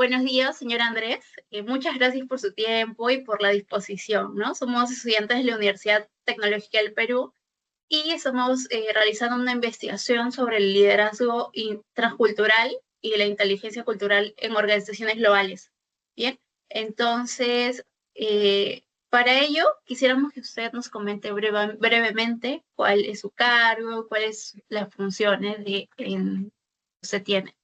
Buenos días, señor Andrés. Muchas gracias por su tiempo y por la disposición, ¿no? Somos estudiantes de la Universidad Tecnológica del Perú y estamos realizando una investigación sobre el liderazgo transcultural y la inteligencia cultural en organizaciones globales. Bien, entonces, para ello, quisiéramos que usted nos comente brevemente cuál es su cargo, cuáles las funciones que usted tiene.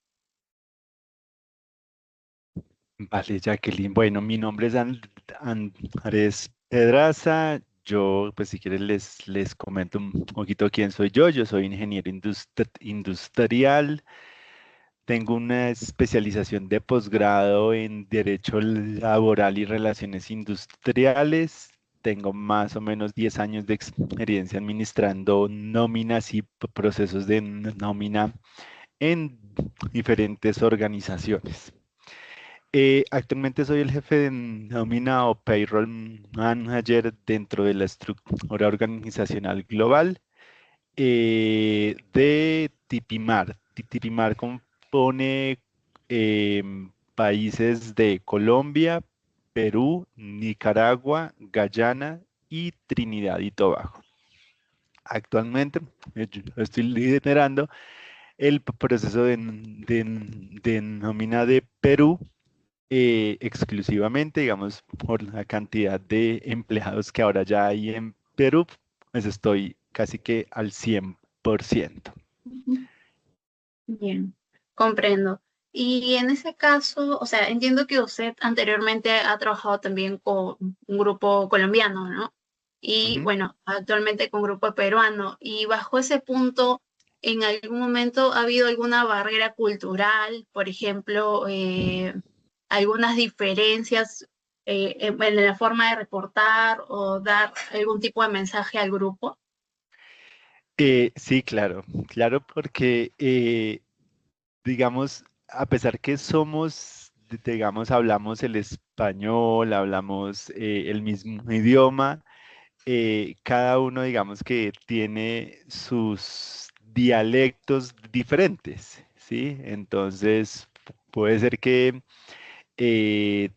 Vale, Jacqueline. Bueno, mi nombre es Andrés Pedraza. Yo, pues si quieres, les comento un poquito quién soy yo. Yo soy ingeniero industrial. Tengo una especialización de posgrado en Derecho Laboral y Relaciones Industriales. Tengo más o menos 10 años de experiencia administrando nóminas y procesos de nómina en diferentes organizaciones. Actualmente soy el jefe de nómina o payroll manager dentro de la estructura organizacional global de Tipimar. Tipimar compone países de Colombia, Perú, Nicaragua, Guyana y Trinidad y Tobago. Actualmente yo estoy liderando el proceso de nómina de Perú exclusivamente, digamos, por la cantidad de empleados que ahora ya hay en Perú, pues estoy casi que al 100%. Bien, comprendo. Y en ese caso, o sea, entiendo que usted anteriormente ha trabajado también con un grupo colombiano, ¿no? Y Ujú. bueno, actualmente con grupo peruano. Y bajo ese punto, ¿en algún momento ha habido alguna barrera cultural, por ejemplo, algunas diferencias en la forma de reportar o dar algún tipo de mensaje al grupo? Sí, claro, claro, porque digamos, a pesar que somos, digamos, hablamos el español, hablamos el mismo idioma, cada uno, digamos, que tiene sus dialectos diferentes, ¿sí? Entonces, puede ser que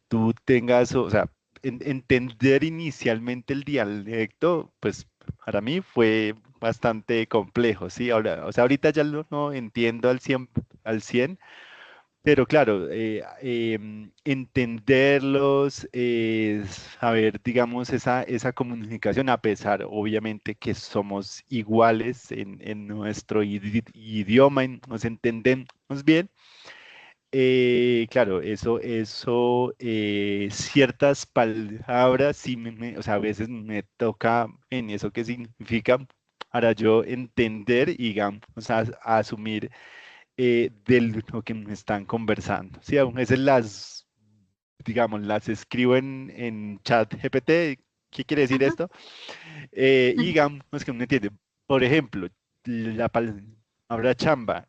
tú tengas, o sea, entender inicialmente el dialecto, pues para mí fue bastante complejo, ¿sí? Ahora, o sea, ahorita ya lo no entiendo al cien, pero claro, entenderlos, saber, digamos, esa comunicación, a pesar, obviamente, que somos iguales en nuestro idioma, y nos entendemos bien. Claro, ciertas palabras, sí, o sea, a veces me toca en eso qué significa para yo entender y, digamos, a asumir de lo que me están conversando. Sí, a veces digamos, las escribo en chat GPT. ¿Qué quiere decir Ajá, esto? Y digamos que uno entiende. Por ejemplo, la palabra chamba.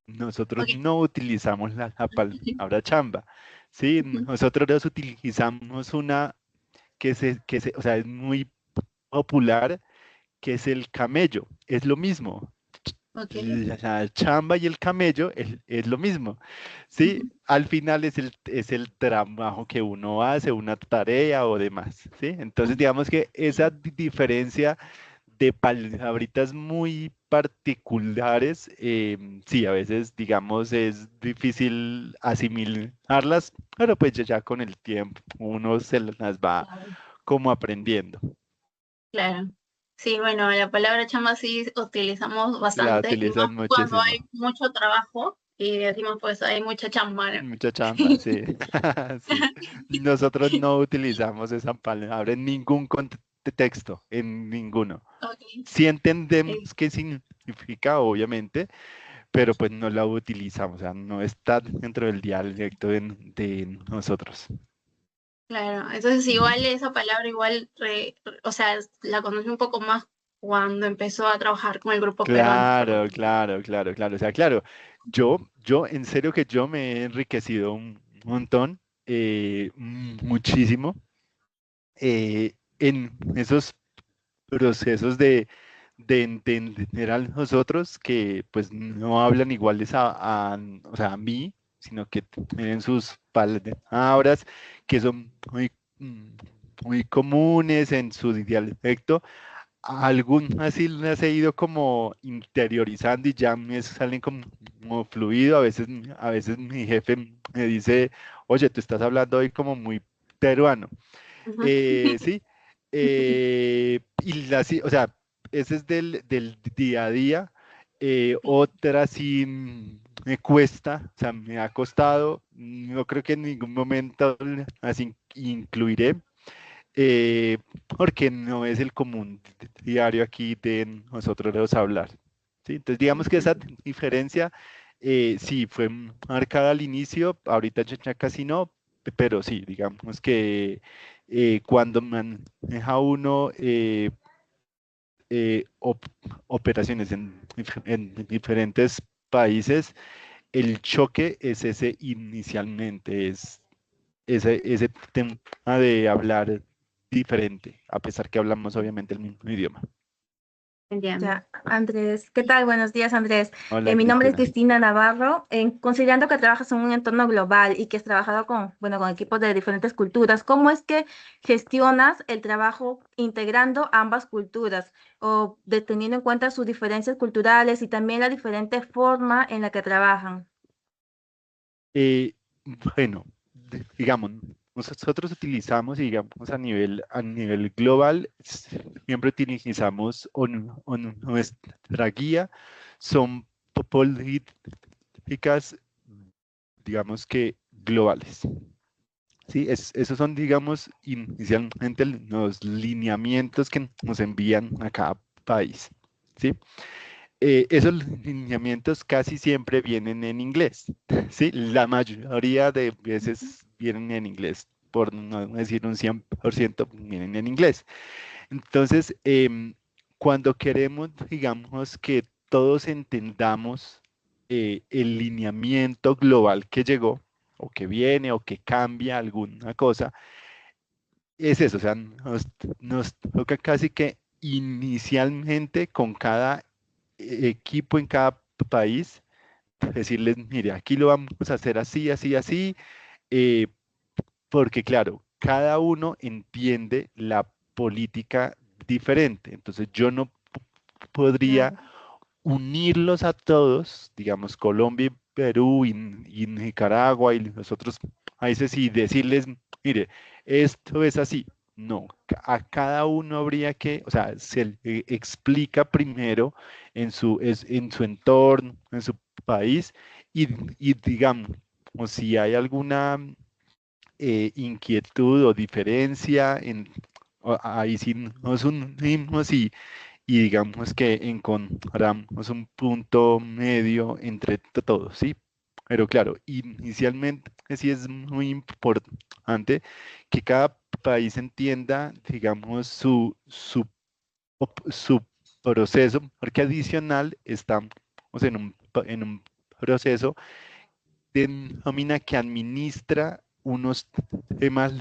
Nosotros ok. no utilizamos la palabra chamba, ¿sí? Nosotros utilizamos una o sea, es muy popular, que es el camello. Es lo mismo. Ok. La chamba y el camello es lo mismo, ¿sí? Al final es el trabajo que uno hace, una tarea o demás, ¿sí? Entonces, digamos que esa diferencia de palabritas muy particulares, sí, a veces, digamos, es difícil asimilarlas, pero pues ya con el tiempo uno se las va Claro. como aprendiendo. Claro. Sí, bueno, la palabra chamba sí utilizamos La bastante y más utilizan cuando muchísimo. hay mucho trabajo y decimos pues hay mucha chamba, ¿no? Mucha chamba, sí. Sí. Nosotros no utilizamos esa palabra en ningún contexto, en ninguno. Ok. Sí entendemos qué significa, obviamente, pero pues no la utilizamos, o sea, no está dentro del dialecto de nosotros. Claro, entonces igual esa palabra igual, o sea, la conocí un poco más cuando empezó a trabajar con el grupo peruano. Claro, claro, claro, claro. O sea, claro, yo en serio que yo me he enriquecido un montón, muchísimo, en esos procesos de entender a los otros que pues no hablan iguales o sea, a mí, sino que tienen sus palabras que son muy comunes en su dialecto. Algunas sí las he ido como interiorizando y ya me salen como fluido. A veces mi jefe me dice, oye, tú estás hablando hoy como muy peruano. Ujú. Sí, y o sea, ese es del día a día. Otra sí me cuesta, o sea, me ha costado. No creo que en ningún momento así incluiré, eh, porque no es el común diario aquí de nosotros los hablar. ¿Sí? Entonces, digamos que esa Entiendo. diferencia sí fue marcada al inicio, ahorita ya casi no, pero sí, digamos que cuando maneja uno operaciones en diferentes países, el choque es ese inicialmente, es ese tema de hablar diferente, a pesar que hablamos obviamente el mismo idioma. Entiendo. Ya, Andrés, ¿qué tal? Buenos días, Andrés. Hola, Mi nombre es Cristina. Cristina Navarro. Considerando que trabajas en un entorno global y que has trabajado con, bueno, con equipos de diferentes culturas, ¿cómo es que gestionas el trabajo integrando ambas culturas o teniendo en cuenta sus diferencias culturales y también la diferente forma en la que trabajan? Eh, bueno, digamos, nosotros utilizamos, digamos, a nivel global, siempre utilizamos nuestra guía, son políticas, digamos que globales. Sí, esos son, digamos, inicialmente los lineamientos que nos envían a cada país. ¿Sí? Esos lineamientos casi siempre vienen en inglés. ¿Sí? La mayoría de veces vienen en inglés, por no decir un 100% vienen en inglés. Entonces, cuando queremos, digamos, que todos entendamos el lineamiento global que llegó, o que viene, o que cambia alguna cosa, es eso, o sea, nos toca casi que inicialmente con cada equipo en cada país, decirles, mire, aquí lo vamos a hacer así, así, así, eh, porque claro, cada uno entiende la política diferente. Entonces yo no podría Claro. unirlos a todos, digamos Colombia y Perú y Nicaragua y los otros países y decirles, mire, esto es así. No, a cada uno habría que, o sea, se le explica primero en su entorno, en su país y digamos, o si hay alguna inquietud o diferencia, ahí sí nos unimos y digamos que encontramos un punto medio entre todos, ¿sí? Pero claro, inicialmente sí es muy importante que cada país entienda, digamos, su proceso, porque adicional estamos en un proceso de nómina que administra unos temas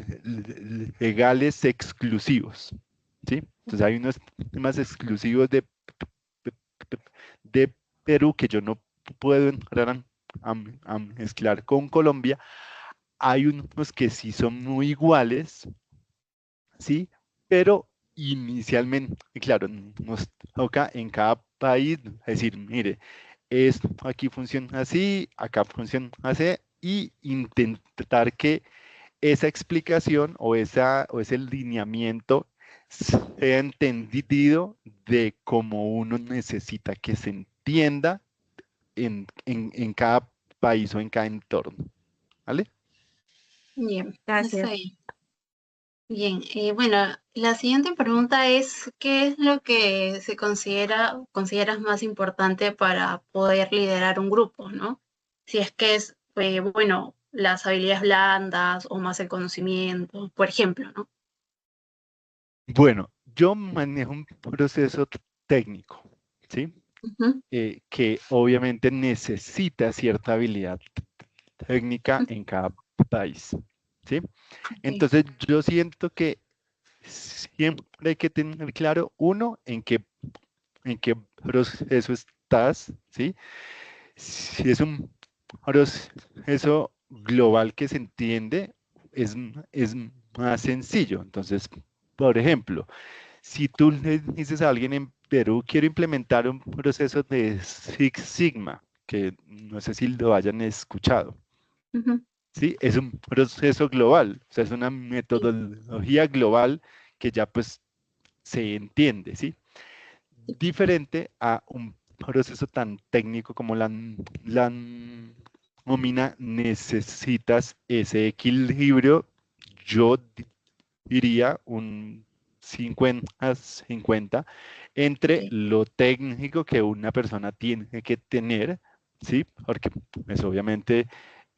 legales exclusivos, ¿sí? Entonces hay unos temas exclusivos de Perú que yo no puedo entrar a mezclar con Colombia. Hay unos que sí son muy iguales, ¿sí? Pero inicialmente, claro, nos toca en cada país decir, mire, esto aquí funciona así, acá funciona así, y intentar que esa explicación o ese lineamiento sea entendido de cómo uno necesita que se entienda en cada país o en cada entorno. ¿Vale? Bien, está Gracias. bien. Bien, bueno, la siguiente pregunta es, ¿qué es lo que consideras más importante para poder liderar un grupo, ¿no? Si es que es, bueno, las habilidades blandas o más el conocimiento, por ejemplo, ¿no? Bueno, yo manejo un proceso técnico, ¿sí? Ujú. Que obviamente necesita cierta habilidad técnica en cada país, ¿sí? Ok. Entonces yo siento que siempre hay que tener claro, uno, en qué proceso estás, ¿sí? Si es un proceso global que se entiende es más sencillo. Entonces, por ejemplo, si tú le dices a alguien en Perú, quiero implementar un proceso de Six Sigma, que no sé si lo hayan escuchado, Ujú. ¿sí? Es un proceso global, o sea, es una Sí. metodología global que ya pues se entiende, ¿sí? Diferente a un proceso tan técnico como la nómina, necesitas ese equilibrio, yo diría un 50-50 entre Ok. lo técnico que una persona tiene que tener, ¿sí? Porque pues, obviamente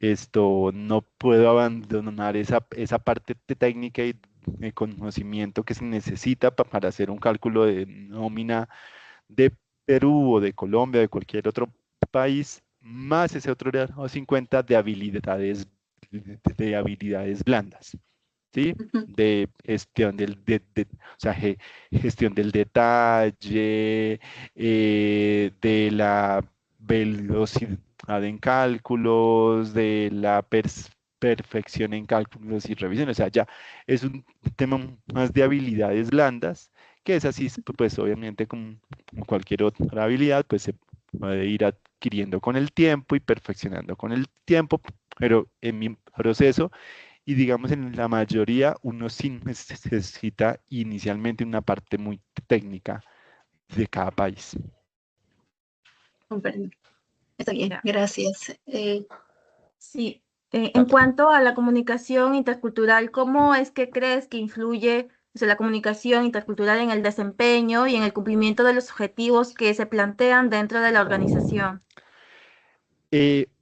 esto no puedo abandonar esa parte técnica y de conocimiento que se necesita para hacer un cálculo de nómina de Perú o de Colombia, de cualquier otro país, más ese otro 50 de habilidades blandas, ¿sí? Ujú. De gestión o sea, gestión del detalle, de la velocidad en cálculos, de la perfección en cálculos y revisiones. O sea, ya es un tema más de habilidades blandas, que es así, pues obviamente como cualquier otra habilidad, pues se puede ir adquiriendo con el tiempo y perfeccionando con el tiempo, pero en mi proceso y digamos, en la mayoría, uno sí necesita inicialmente una parte muy técnica de cada país. Comprendo. Está bien, Ya. gracias. Sí, en Dale. cuanto a la comunicación intercultural, ¿cómo es que crees que influye, o sea, la comunicación intercultural en el desempeño y en el cumplimiento de los objetivos que se plantean dentro de la organización?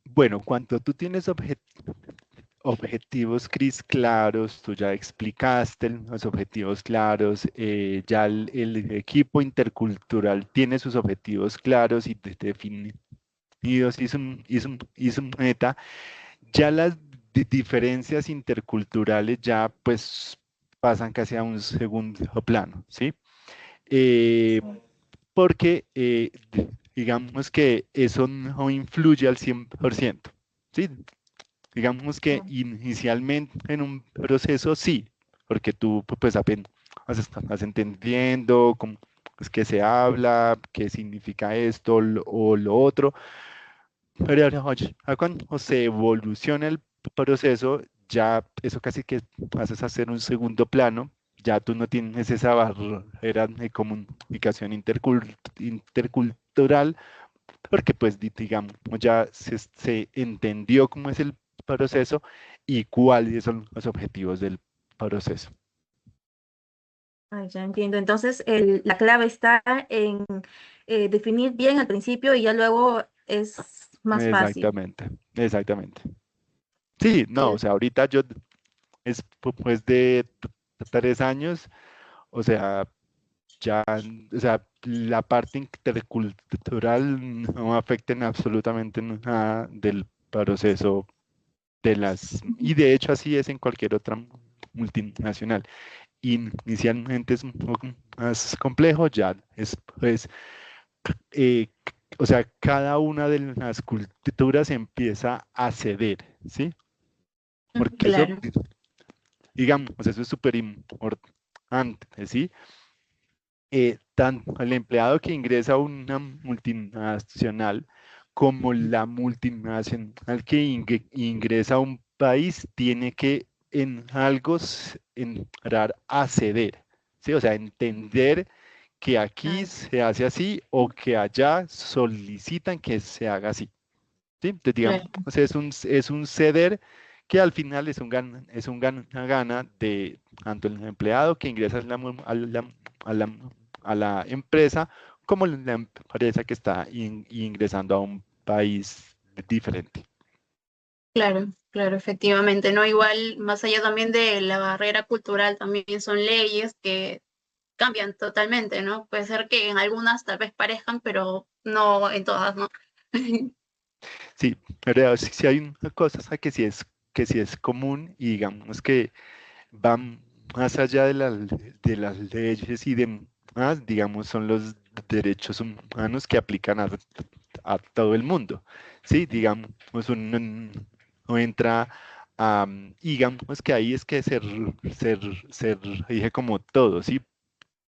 Bueno, cuando tú tienes objetivos, Cris, claros, tú ya explicaste los objetivos claros, ya el equipo intercultural tiene sus objetivos claros y definidos y su meta. Ya las diferencias interculturales ya pues pasan casi a un segundo plano, ¿sí? Eh, porque digamos que eso no influye al 100%, ¿sí? Digamos que inicialmente en un proceso sí, porque tú pues apenas estás entendiendo cómo es que se habla, qué significa esto o lo otro, pero cuando se evoluciona el proceso, ya eso casi que pasas a ser un segundo plano, ya tú no tienes esa barrera de comunicación intercultural, porque pues digamos, ya se entendió cómo es el proceso y cuáles son los objetivos del proceso. Ah, ya entiendo. Entonces, la clave está en definir bien al principio y ya luego es más fácil. Exactamente, exactamente. Sí, no, o El- sea, ahorita yo es pues de 3 años, o sea, ya, o sea, la parte intercultural no afecta en absolutamente nada del proceso y de hecho así es en cualquier otra multinacional. Inicialmente es un poco más complejo, ya es, pues, eh, o sea, cada una de las culturas empieza a ceder, ¿sí? Porque eso, Claro. digamos, eso es súper importante, ¿sí? Tanto el empleado que ingresa a una multinacional como la multinacional que ingresa a un país tiene que en algo entrar a ceder, ¿sí? O sea, entender que aquí Ah, se hace así o que allá solicitan que se haga así, ¿sí? Entonces, digamos, Claro. o sea, es un ceder que al final es un gana-gana de tanto el empleado que ingresa a la, a la empresa como la empresa que está ingresando a un país diferente. Claro, claro, efectivamente, ¿no? Igual, más allá también de la barrera cultural, también son leyes que cambian totalmente, ¿no? Puede ser que en algunas tal vez parezcan, pero no en todas, ¿no? Sí, pero sí hay una cosa que sí es común y digamos que van más allá de las leyes y demás, digamos, son los derechos humanos que aplican a todo el mundo, ¿sí? Digamos, uno no entra a, digamos que ahí es que se rige como todo, ¿sí?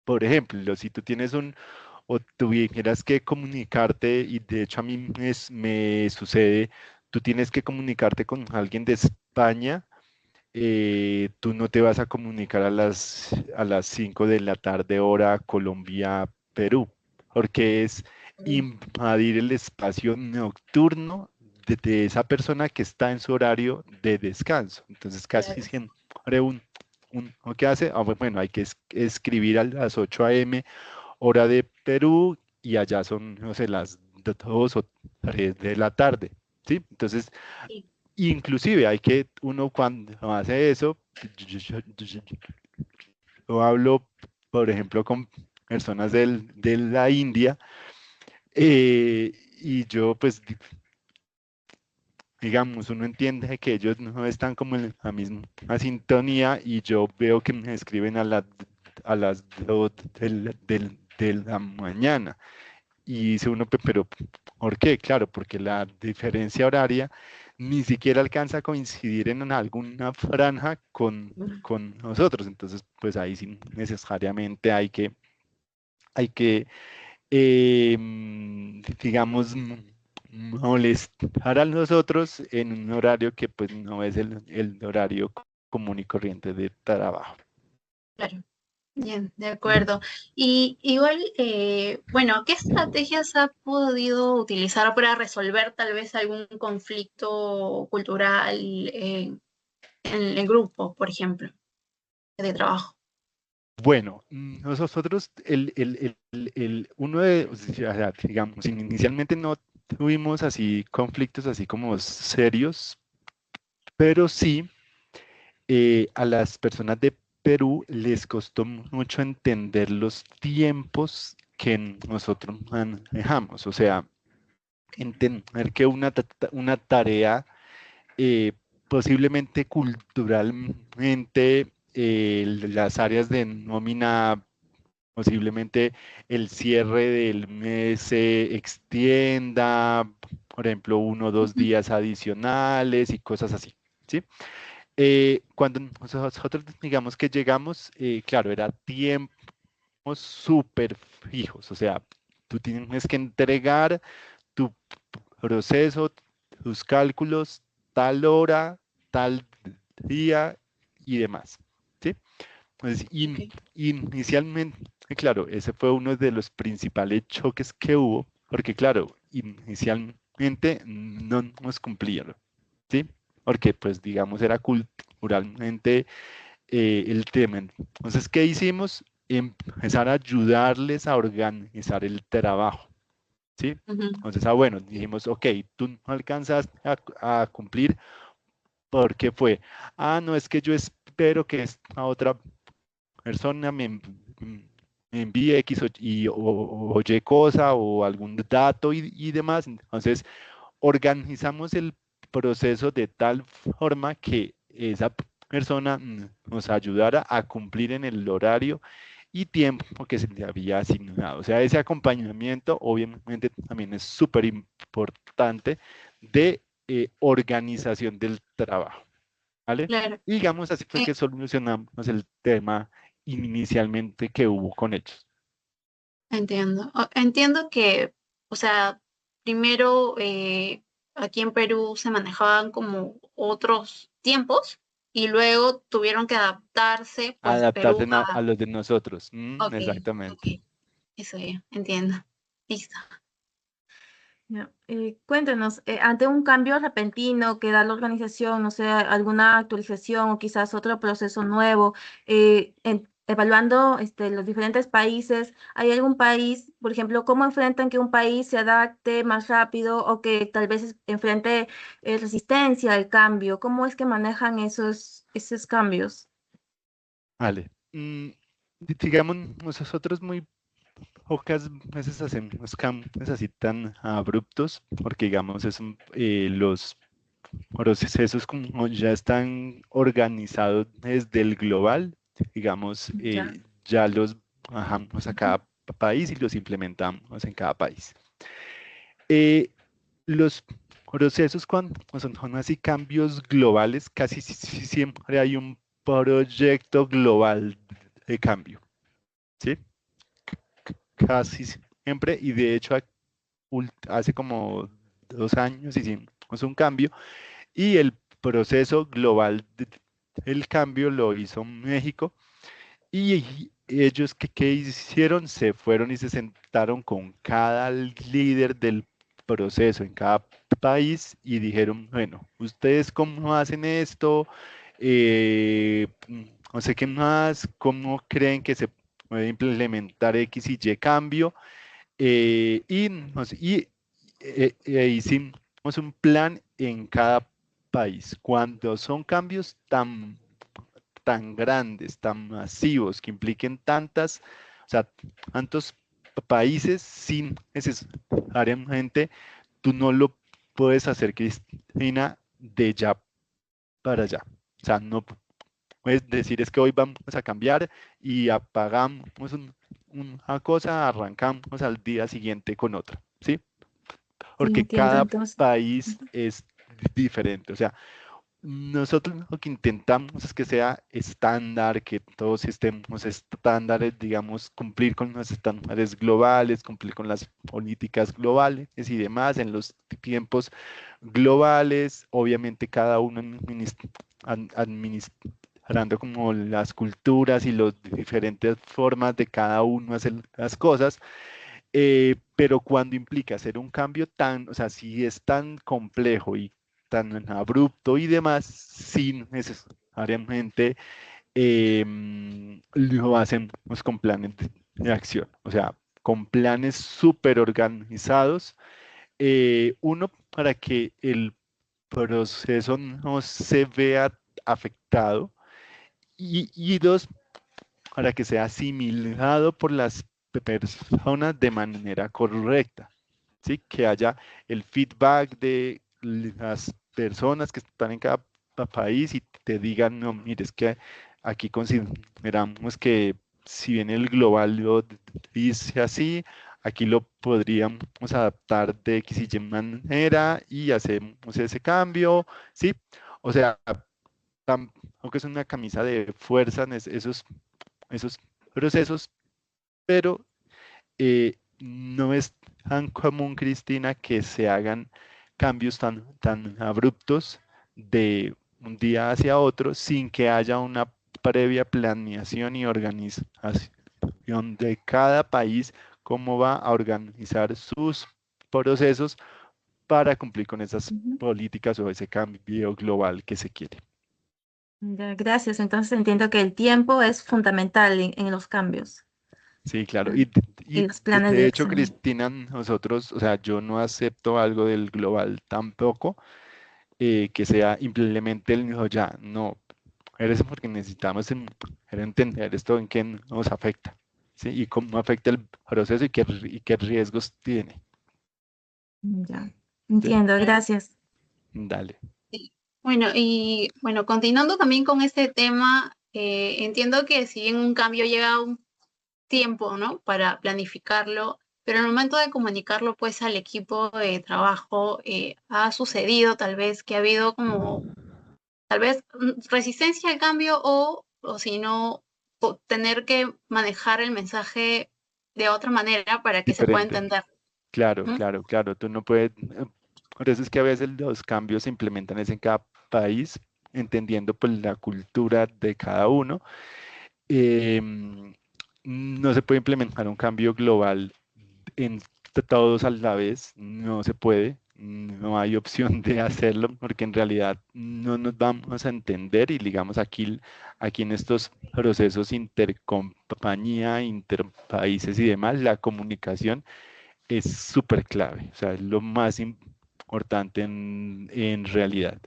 Por ejemplo, si tú tienes o tuvieras que comunicarte, y de hecho a mí me sucede, tú tienes que comunicarte con alguien de España, tú no te vas a comunicar a las 5 de la tarde hora Colombia, Perú, porque es invadir el espacio nocturno de esa persona que está en su horario de descanso. Entonces casi Claro. siempre ¿no? ¿Qué hace? Bueno, hay que escribir a las 8 a.m. hora de Perú y allá son, no sé, las 2 o 3 de la tarde, ¿sí? Entonces, Sí. inclusive hay que, uno cuando hace eso, yo hablo, por ejemplo, con personas de la India, y yo, pues, digamos, uno entiende que ellos no están como en la misma sintonía, y yo veo que me escriben a las 2 de la mañana. Y dice uno, pero ¿por qué? Claro, porque la diferencia horaria ni siquiera alcanza a coincidir en alguna franja con nosotros. Entonces, pues ahí sí necesariamente hay que digamos, molestar a nosotros en un horario que pues no es el horario común y corriente de trabajo. Claro. Bien, de acuerdo. Y igual, bueno, ¿qué estrategias ha podido utilizar para resolver tal vez algún conflicto cultural en el grupo, por ejemplo, de trabajo? Bueno, nosotros, uno de, o sea, digamos, inicialmente no tuvimos así conflictos así como serios, pero sí a las personas de Perú les costó mucho entender los tiempos que nosotros manejamos. O sea, entender que una tarea, posiblemente culturalmente, las áreas de nómina, posiblemente el cierre del mes se extienda, por ejemplo, 1 o 2 días adicionales y cosas así, ¿sí? Cuando nosotros digamos que llegamos, claro, era tiempos súper fijos, o sea, tú tienes que entregar tu proceso, tus cálculos, tal hora, tal día y demás, ¿sí? Pues Ok. inicialmente, claro, ese fue uno de los principales choques que hubo, porque claro, inicialmente no nos cumplieron, ¿sí? Porque pues digamos era culturalmente el tema. Entonces, ¿qué hicimos? Empezar a ayudarles a organizar el trabajo, ¿sí? Ujú. Entonces, bueno, dijimos, ok, tú no alcanzas a cumplir, ¿por qué fue? No, es que yo espero que esta otra persona me envíe X o Y cosa o algún dato y demás. Entonces, organizamos el proceso de tal forma que esa persona nos ayudara a cumplir en el horario y tiempo que se le había asignado. O sea, ese acompañamiento obviamente también es súper importante de organización del trabajo, ¿vale? Claro. Y digamos, así fue Eh, que solucionamos el tema inicialmente que hubo con ellos. Entiendo. Entiendo que, o sea, primero aquí en Perú se manejaban como otros tiempos y luego tuvieron que adaptarse, pues Adaptarse Perú a a... los de nosotros. Ok, ok, Exactamente. eso ya, entiendo. Listo. Ya, cuéntanos, ante un cambio repentino que da la organización, no sé, alguna actualización o quizás otro proceso nuevo, evaluando los diferentes países, ¿hay algún país, por ejemplo, cómo enfrentan que un país se adapte más rápido o que tal vez enfrente resistencia al cambio? ¿Cómo es que manejan esos cambios? Vale. Digamos, nosotros muy pocas veces hacemos cambios así tan abruptos, porque digamos, los procesos como ya están organizados desde el global, digamos, Ya. ya los bajamos a cada país y los implementamos en cada país. Los procesos cuando son así cambios globales, casi siempre hay un proyecto global de cambio, ¿sí? Casi siempre, y de hecho hace como 2 años hicimos un cambio y el proceso global del cambio lo hizo México y ellos ¿qué hicieron? Se fueron y se sentaron con cada líder del proceso en cada país y dijeron, bueno, ¿ustedes cómo hacen esto? No sé qué más, ¿cómo creen que se puede implementar X y Y cambio? Hicimos un plan en cada país. Cuando son cambios tan grandes, tan masivos, que impliquen o sea, tantos países sin necesariamente, tú no lo puedes hacer, Cristina, de ya para allá. O sea, no puedes decir es que hoy vamos a cambiar y apagamos una cosa, arrancamos al día siguiente con otra, ¿sí? Sí, Porque entiendo, cada entonces. país es diferente. O sea, nosotros lo que intentamos es que sea estándar, que todos estemos estándares, digamos, cumplir con los estándares globales, cumplir con las políticas globales y demás en los tiempos globales. Obviamente cada uno administrando como las culturas y las diferentes formas de cada uno hacer las cosas. Pero cuando implica hacer un cambio o sea, si es tan complejo y tan abrupto y demás, sin necesariamente lo hacemos con planes de acción, o sea, con planes súper organizados. Uno, para que el proceso no se vea afectado y dos, para que sea asimilado por las personas de manera correcta, ¿sí? Que haya el feedback de las personas que están en cada país y te digan, no, mire, es que aquí consideramos que si bien el global lo dice así, aquí lo podríamos adaptar de X y Y manera y hacemos ese cambio, ¿sí? O sea, tampoco es una camisa de fuerza en esos procesos, pero no es tan común, Cristina, que se hagan cambios tan abruptos de un día hacia otro sin que haya una previa planeación y organización de cada país, cómo va a organizar sus procesos para cumplir con esas Ujú. políticas o ese cambio global que se quiere. Ya, gracias. Entonces entiendo que el tiempo es fundamental en los cambios, Sí, claro. ah, Y y los planes de de hecho, acción. Cristina, nosotros, o sea, yo no acepto algo del global tampoco, que sea implemente el mismo ya. No, eres porque necesitamos entender esto en qué nos afecta, ¿sí? Y cómo afecta el proceso y qué riesgos tiene, Ya, ¿sí? entiendo, gracias. Dale. Sí. Bueno, y bueno, continuando también con este tema, entiendo que si bien un cambio llega un tiempo, ¿no? Para planificarlo, pero en el momento de comunicarlo, pues, al equipo de trabajo, ha sucedido tal vez que ha habido como, tal vez, resistencia al cambio o si no, tener que manejar el mensaje de otra manera para que se pueda Diferente. entender. Claro, ¿Mm? claro, claro. Tú no puedes. Por eso es que a veces los cambios se implementan es en cada país, entendiendo pues la cultura de cada uno. em, no se puede implementar un cambio global en todos a la vez, no se puede, no hay opción de hacerlo porque en realidad no nos vamos a entender y digamos aquí en estos procesos intercompañía, interpaíses y demás, la comunicación es súper clave, o sea, es lo más importante en realidad.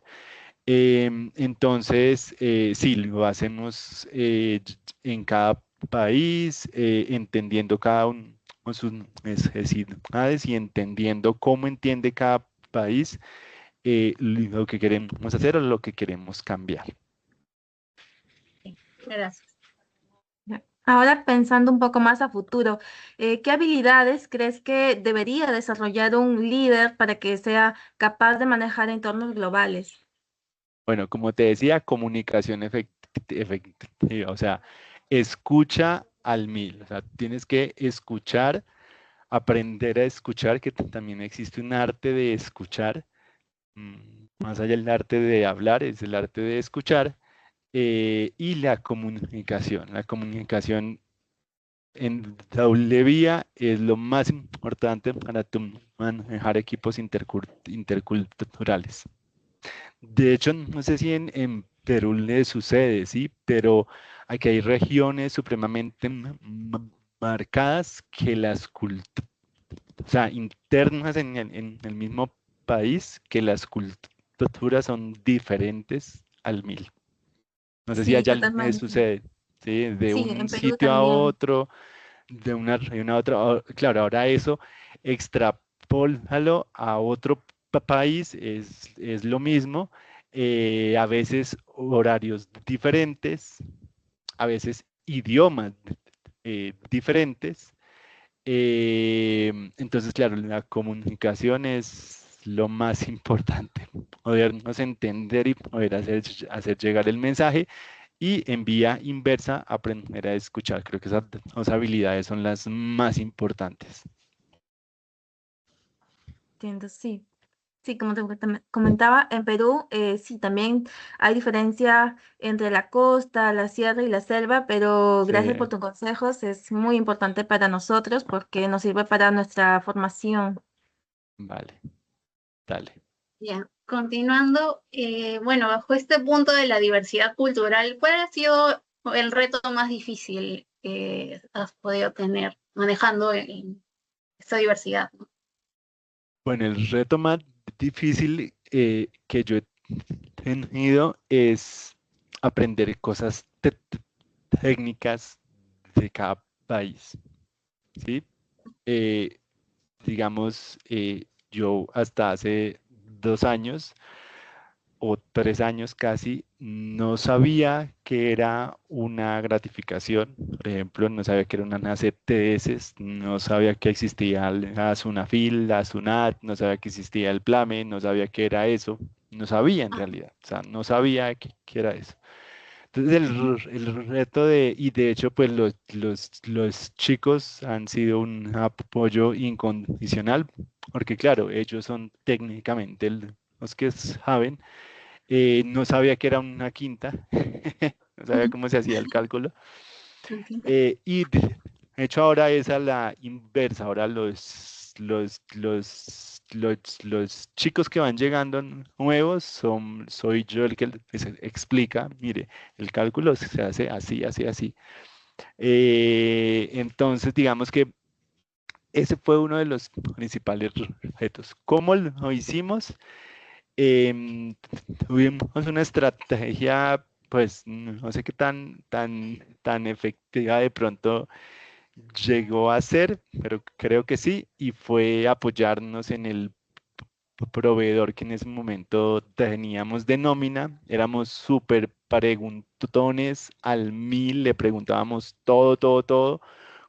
Entonces, sí, lo hacemos en cada país, entendiendo cada uno con sus necesidades y entendiendo cómo entiende cada país lo que queremos hacer o lo que queremos cambiar. Gracias. Ya. Ahora pensando un poco más a futuro, ¿qué habilidades crees que debería desarrollar un líder para que sea capaz de manejar entornos globales? Bueno, como te decía, comunicación efectiva, o sea, escucha al mil, o sea, tienes que escuchar, aprender a escuchar, que también existe un arte de escuchar, más allá del arte de hablar, es el arte de escuchar, y la comunicación en doble vía es lo más importante para tu manejar equipos interculturales. De hecho, no sé si en Perú le sucede, sí, pero aquí hay regiones supremamente marcadas que las culturas, o sea, internas en el mismo país, que las culturas son diferentes al mil. No sé si Sí, allá le totalmente. sucede, sí, de Sí, un en Perú sitio a también. otro, de una región a otra. Claro, ahora eso, extrapólalo a otro país, es lo mismo. A veces horarios diferentes, a veces idiomas diferentes. Entonces, claro, la comunicación es lo más importante, podernos entender y poder hacer llegar el mensaje y en vía inversa aprender a escuchar. Creo que esas dos habilidades son las más importantes. Entiendo, sí. Sí, como comentaba, en Perú sí, también hay diferencia entre la costa, la sierra y la selva, pero Sí, gracias por tus consejos, es muy importante para nosotros porque nos sirve para nuestra formación. vale, dale. Bien, continuando, bueno, bajo este punto de la diversidad cultural, ¿cuál ha sido el reto más difícil que has podido tener manejando esta diversidad, ¿no? Bueno, el reto más difícil que yo he tenido es aprender cosas técnicas de cada país, ¿sí? Eh, digamos, yo hasta hace 2 años o 3 años casi, no sabía que era una gratificación. Por ejemplo, no sabía que era una CTS, no sabía que existía la SUNAFIL, la SUNAT, no sabía que existía el PLAME, no sabía que era eso. No sabía en Ah, realidad, o sea, no sabía que era eso. Entonces el reto y de hecho pues los chicos han sido un apoyo incondicional, porque claro, ellos son técnicamente los que saben. No sabía que era una quinta, no sabía ujú, cómo se hacía el cálculo. entiendo. Y de hecho ahora es a la inversa, ahora los chicos que van llegando nuevos soy yo el que les explica, mire, el cálculo se hace así, así, así. Entonces, digamos que ese fue uno de los principales retos. ¿Cómo lo hicimos? Em, Tuvimos una estrategia, pues no sé qué tan efectiva de pronto llegó a ser, pero creo que sí, y fue apoyarnos en el proveedor que en ese momento teníamos de nómina. Éramos súper preguntones al mil, le preguntábamos todo, todo, todo,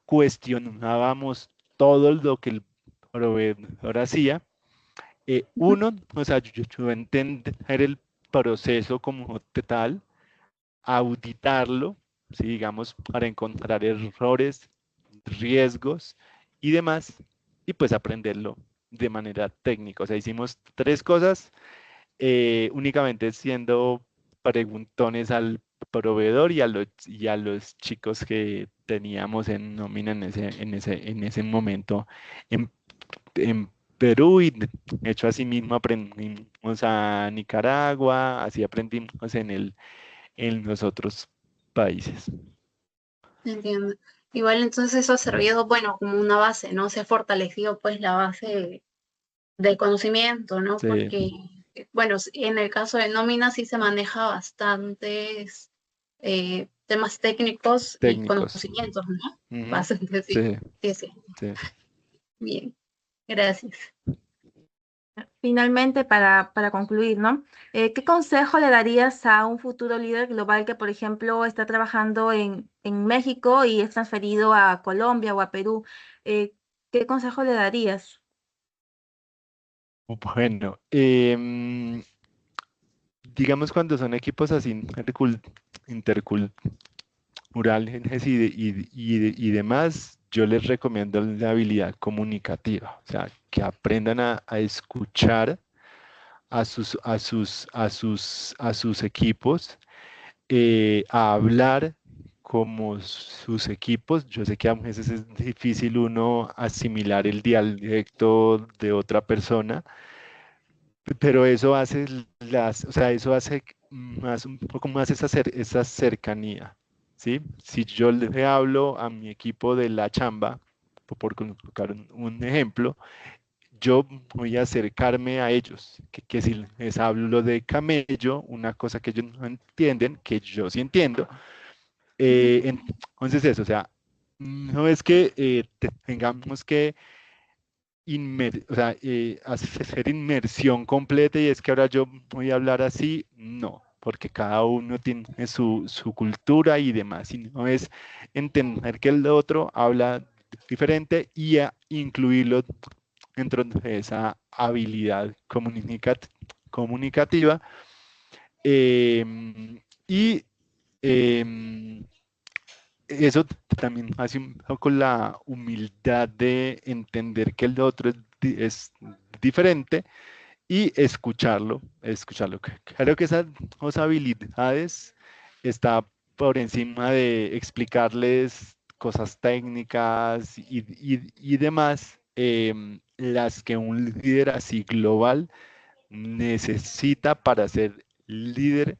cuestionábamos todo lo que el proveedor hacía. Uno, o sea, yo entender el proceso como tal, auditarlo, ¿sí? Digamos, para encontrar errores, riesgos y demás, y pues aprenderlo de manera técnica. O sea, hicimos tres cosas, únicamente siendo preguntones al proveedor y a los chicos que teníamos en nómina en ese momento en Perú y de hecho así mismo aprendimos a Nicaragua, así aprendimos en los otros países. Entiendo. Igual entonces eso ha servido, bueno, como una base, ¿no? Se ha fortalecido pues la base del conocimiento, ¿no? Sí, Porque, bueno, en el caso de nómina sí se maneja bastantes temas técnicos y técnicos. conocimientos, ¿no? Ujú. Bastante, sí. Sí, Sí, sí. sí. Bien, gracias. finalmente, para concluir, ¿no? ¿Qué consejo le darías a un futuro líder global que, por ejemplo, está trabajando en México y es transferido a Colombia o a Perú? ¿Qué consejo le darías? Bueno, digamos cuando son equipos así interculturales y demás, yo les recomiendo la habilidad comunicativa, o sea, que aprendan a escuchar a sus equipos, a hablar como sus equipos. Yo sé que a veces es difícil uno asimilar el dialecto de otra persona, pero eso hace o sea, eso hace más, un poco más esa cercanía, ¿sí? Si yo le hablo a mi equipo de la chamba, por colocar un ejemplo, yo voy a acercarme a ellos, que si les hablo de camello, una cosa que ellos no entienden, que yo sí entiendo, entonces eso, o sea, no es que tengamos que o sea, hacer inmersión completa y es que ahora yo voy a hablar así, no, porque cada uno tiene su cultura y demás, sino es entender que el otro habla diferente y incluirlo dentro de esa habilidad comunicativa. Y em, eso también hace un poco la humildad de entender que el otro es diferente y escucharlo. Creo que esas dos habilidades está por encima de explicarles cosas técnicas y demás, las que un líder así global necesita para ser líder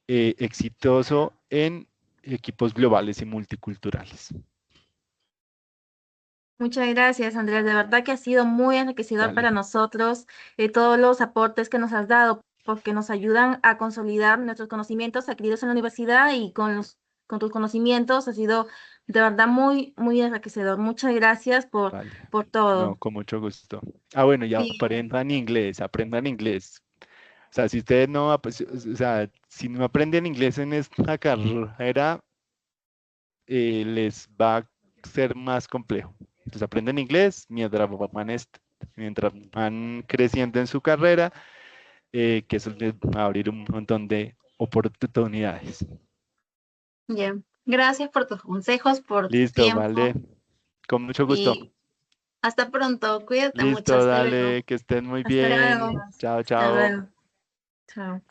exitoso en equipos globales y multiculturales. Muchas gracias, Andrés. De verdad que ha sido muy enriquecedor Dale, para nosotros todos los aportes que nos has dado, porque nos ayudan a consolidar nuestros conocimientos adquiridos en la universidad y con tus conocimientos ha sido de verdad muy, muy enriquecedor. Muchas gracias vale. por No, todo. con mucho gusto. Ah, bueno, ya Sí, aprendan inglés, aprendan inglés. O sea, si ustedes no, o sea, si no aprenden inglés en esta carrera, les va a ser más complejo. Entonces aprenden inglés mientras van creciendo en su carrera, que eso les va a abrir un montón de oportunidades. bien. Gracias por tus consejos, por tu Listo, vale. tiempo Con mucho gusto. y hasta pronto. Cuídate mucho. Listo, Hasta luego. dale, que estén muy Hasta bien. luego. Chao, Hasta chao. luego. Chao.